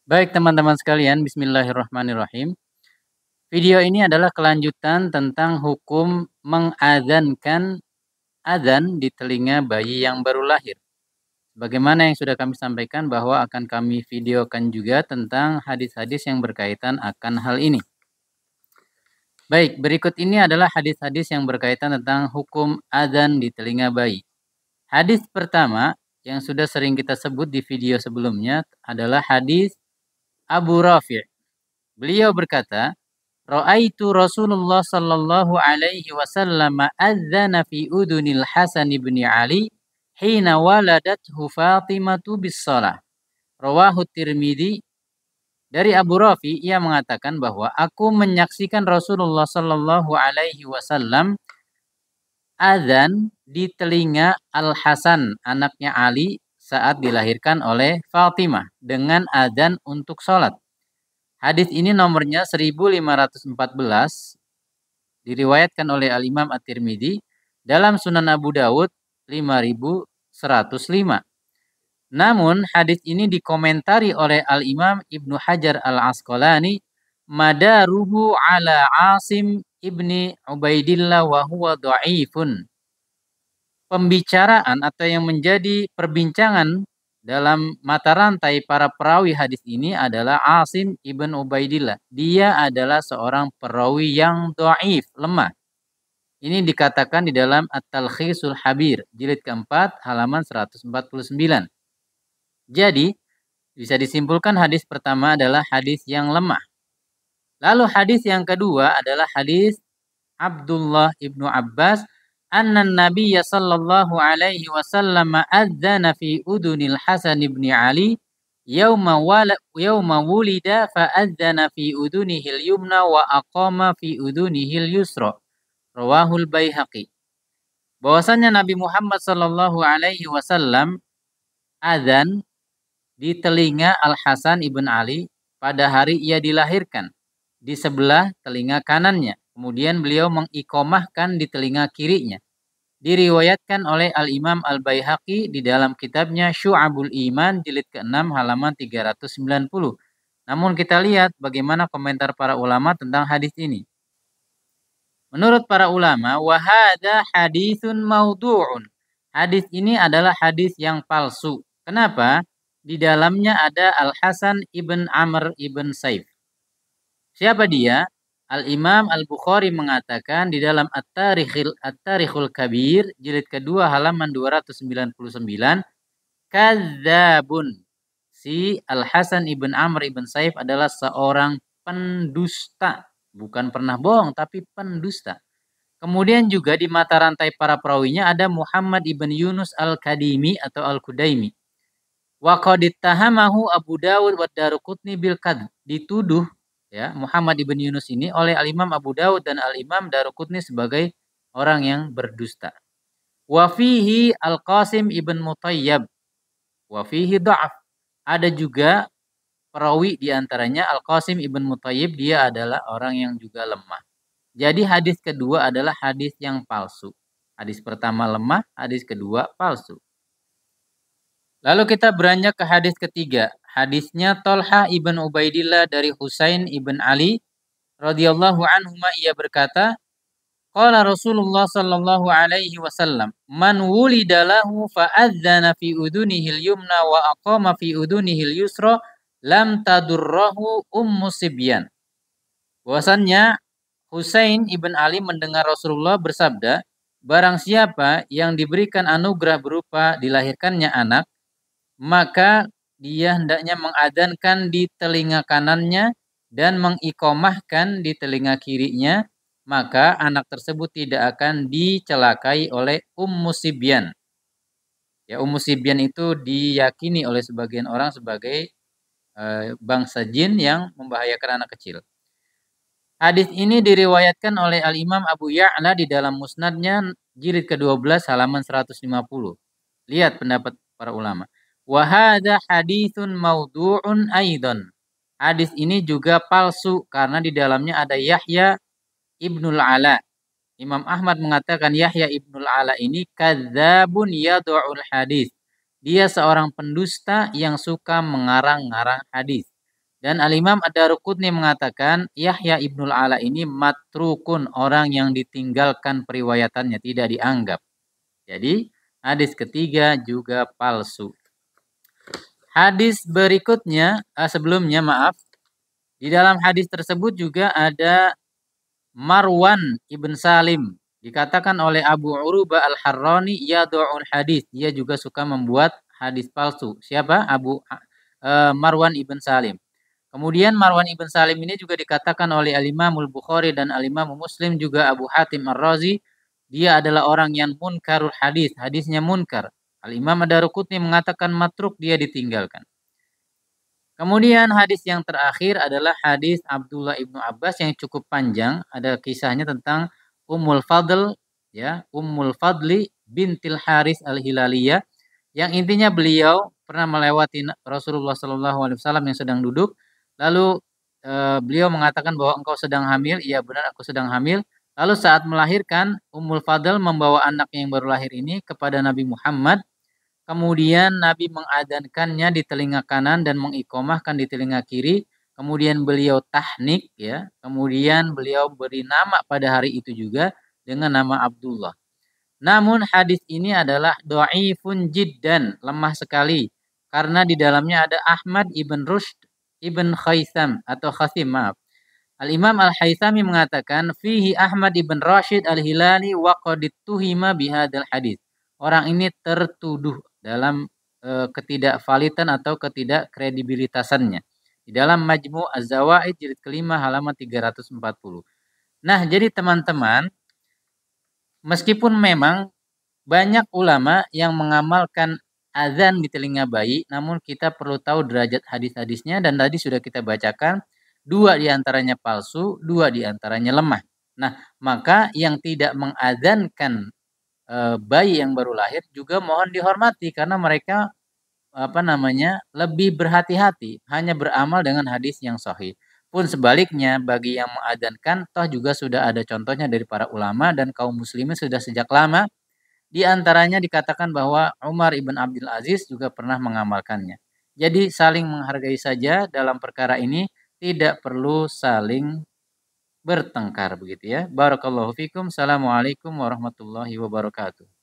Baik teman-teman sekalian, bismillahirrahmanirrahim. Video ini adalah kelanjutan tentang hukum mengadzankan adzan di telinga bayi yang baru lahir. Bagaimana yang sudah kami sampaikan bahwa akan kami videokan juga tentang hadis-hadis yang berkaitan akan hal ini. Baik, berikut ini adalah hadis-hadis yang berkaitan tentang hukum adzan di telinga bayi. Hadis pertama yang sudah sering kita sebut di video sebelumnya adalah hadis Abu Rafi'. Beliau berkata, Ra'aitu Rasulullah sallallahu alaihi wasallam adzana fi udunil Hasan ibn Ali hina waladathu Fatimatu bis-shalah. Rawahu Tirmidzi. Dari Abu Rafi ia mengatakan bahwa aku menyaksikan Rasulullah sallallahu alaihi wasallam adzan di telinga Al-Hasan anaknya Ali saat dilahirkan oleh Fatimah dengan adzan untuk sholat. Hadis ini nomornya 1514, diriwayatkan oleh Al-Imam At-Tirmidzi, dalam Sunan Abu Dawud 5105. Namun hadis ini dikomentari oleh Al-Imam Ibnu Hajar Al-Asqalani, madaruhu ala Asim ibni Ubaidillah wa huwa dha'ifun. Pembicaraan atau yang menjadi perbincangan dalam mata rantai para perawi hadis ini adalah Asim ibn Ubaidillah. Dia adalah seorang perawi yang dhaif, lemah. Ini dikatakan di dalam At-Talkhisul Habir, jilid keempat, halaman 149. Jadi, bisa disimpulkan hadis pertama adalah hadis yang lemah. Lalu hadis yang kedua adalah hadis Abdullah ibnu Abbas, anna Nabiyya sallallahu alaihi wasallam adzana fi udunil Hasan ibn Ali yauma wulida fa adzana fi udunihil yumna wa aqama fi udunihil yusra. Rawahul Baihaqi. Bahwasanya Nabi Muhammad sallallahu alaihi wasallam adzan di telinga Al-Hasan ibn Ali pada hari ia dilahirkan, di sebelah telinga kanannya. Kemudian beliau mengikomahkan di telinga kirinya. Diriwayatkan oleh Al-Imam Al-Baihaqi di dalam kitabnya Syu'abul Iman, jilid ke-6, halaman 390. Namun kita lihat bagaimana komentar para ulama tentang hadis ini. Menurut para ulama, wahada haditsun maudhu'un. Hadis ini adalah hadis yang palsu. Kenapa? Di dalamnya ada Al-Hasan ibn Amr ibn Saif. Siapa dia? Al-Imam Al-Bukhari mengatakan di dalam At-Tarikhul Kabir, jilid kedua halaman 299, kadzabun. Si Al-Hasan ibn Amr ibn Saif adalah seorang pendusta. Bukan pernah bohong, tapi pendusta. Kemudian juga di mata rantai para perawinya ada Muhammad ibn Yunus Al-Kadimi atau Al-Kudaimi. Wa qad ittahamahu Abu Dawud wa Daruqutni bil kadhb. Dituduh ya Muhammad ibn Yunus ini oleh Al-Imam Abu Dawud dan Al-Imam Daruqutni sebagai orang yang berdusta. Wa fihi Al-Qasim ibn Mutayyab wa fihi dha'af. Ada juga perawi di antaranya Al-Qasim ibn Mutayyib, dia adalah orang yang juga lemah. Jadi hadis kedua adalah hadis yang palsu. Hadis pertama lemah, hadis kedua palsu. Lalu kita beranjak ke hadis ketiga. Hadisnya Tolha ibn Ubaidillah dari Husain ibn Ali radhiyallahu anhuma, ia berkata, qala Rasulullah sallallahu alaihi wasallam, man wulida lahu fa adzana fi udunihil yumna wa aqama fi udunihil yusra lam tadurrahu sibyan. Bahwasannya Husain ibn Ali mendengar Rasulullah bersabda, barang siapa yang diberikan anugerah berupa dilahirkannya anak, maka dia hendaknya mengadzankan di telinga kanannya dan mengikomahkan di telinga kirinya, maka anak tersebut tidak akan dicelakai oleh sibyan. Ya, sibyan itu diyakini oleh sebagian orang sebagai bangsa jin yang membahayakan anak kecil. Hadis ini diriwayatkan oleh Al-Imam Abu Ya'la di dalam musnadnya, jilid ke-12 halaman 150. Lihat pendapat para ulama. Wa hadza haditsun maudhu'un aidan. Hadis ini juga palsu karena di dalamnya ada Yahya Ibnul Ala. Imam Ahmad mengatakan Yahya Ibnul Ala ini kadzabun yad'ul hadis. Dia seorang pendusta yang suka mengarang-ngarang hadis. Dan Al-Imam Ad-Daruqutni mengatakan Yahya Ibnul Ala ini matrukun, orang yang ditinggalkan periwayatannya, tidak dianggap. Jadi hadis ketiga juga palsu. Hadis berikutnya, sebelumnya maaf, di dalam hadis tersebut juga ada Marwan ibn Salim. Dikatakan oleh Abu Urubah Al-Harrani yadu'ul hadis. Dia juga suka membuat hadis palsu. Siapa? Marwan ibn Salim. Kemudian Marwan ibn Salim ini juga dikatakan oleh Al-Imamul Bukhari dan Al-Imam Muslim, juga Abu Hatim Ar-Razi. Dia adalah orang yang munkarul hadis. Hadisnya munkar. Al-Imam Ad-Daruqutni mengatakan matruk, dia ditinggalkan. Kemudian hadis yang terakhir adalah hadis Abdullah ibnu Abbas yang cukup panjang. Ada kisahnya tentang Ummul Fadl, ya, Ummul Fadli bintil Haris al-Hilaliyah, yang intinya beliau pernah melewati Rasulullah SAW yang sedang duduk. Lalu beliau mengatakan bahwa engkau sedang hamil. Iya benar, aku sedang hamil. Lalu saat melahirkan, Ummul Fadl membawa anak yang baru lahir ini kepada Nabi Muhammad. Kemudian Nabi mengadzankannya di telinga kanan dan mengikomahkan di telinga kiri. Kemudian beliau tahnik, ya. Kemudian beliau beri nama pada hari itu juga dengan nama Abdullah. Namun hadis ini adalah dhaifun jiddan, lemah sekali, karena di dalamnya ada Ahmad ibn Rushd ibn Khaisam atau Khasim, maaf. Al-Imam Al-Haythami mengatakan fihi Ahmad ibn Rashid Al-Hilali wa qad tuhima bihadzal hadis. Orang ini tertuduh dalam ketidakvalidan atau ketidakkredibilitasannya. Di dalam Majmu' Az-Zawaid jilid kelima halaman 340. Nah, jadi teman-teman, meskipun memang banyak ulama yang mengamalkan azan di telinga bayi, namun kita perlu tahu derajat hadis-hadisnya, dan tadi sudah kita bacakan 2 diantaranya palsu, 2 diantaranya lemah. Nah, maka yang tidak mengadzankan bayi yang baru lahir juga mohon dihormati, karena mereka lebih berhati-hati, hanya beramal dengan hadis yang sahih. Pun sebaliknya bagi yang mengadzankan, toh juga sudah ada contohnya dari para ulama dan kaum muslimin sudah sejak lama. Di antaranya dikatakan bahwa Umar ibn Abdul Aziz juga pernah mengamalkannya. Jadi saling menghargai saja dalam perkara ini, tidak perlu saling bertengkar begitu ya. Barakallahu fikum. Assalamualaikum warahmatullahi wabarakatuh.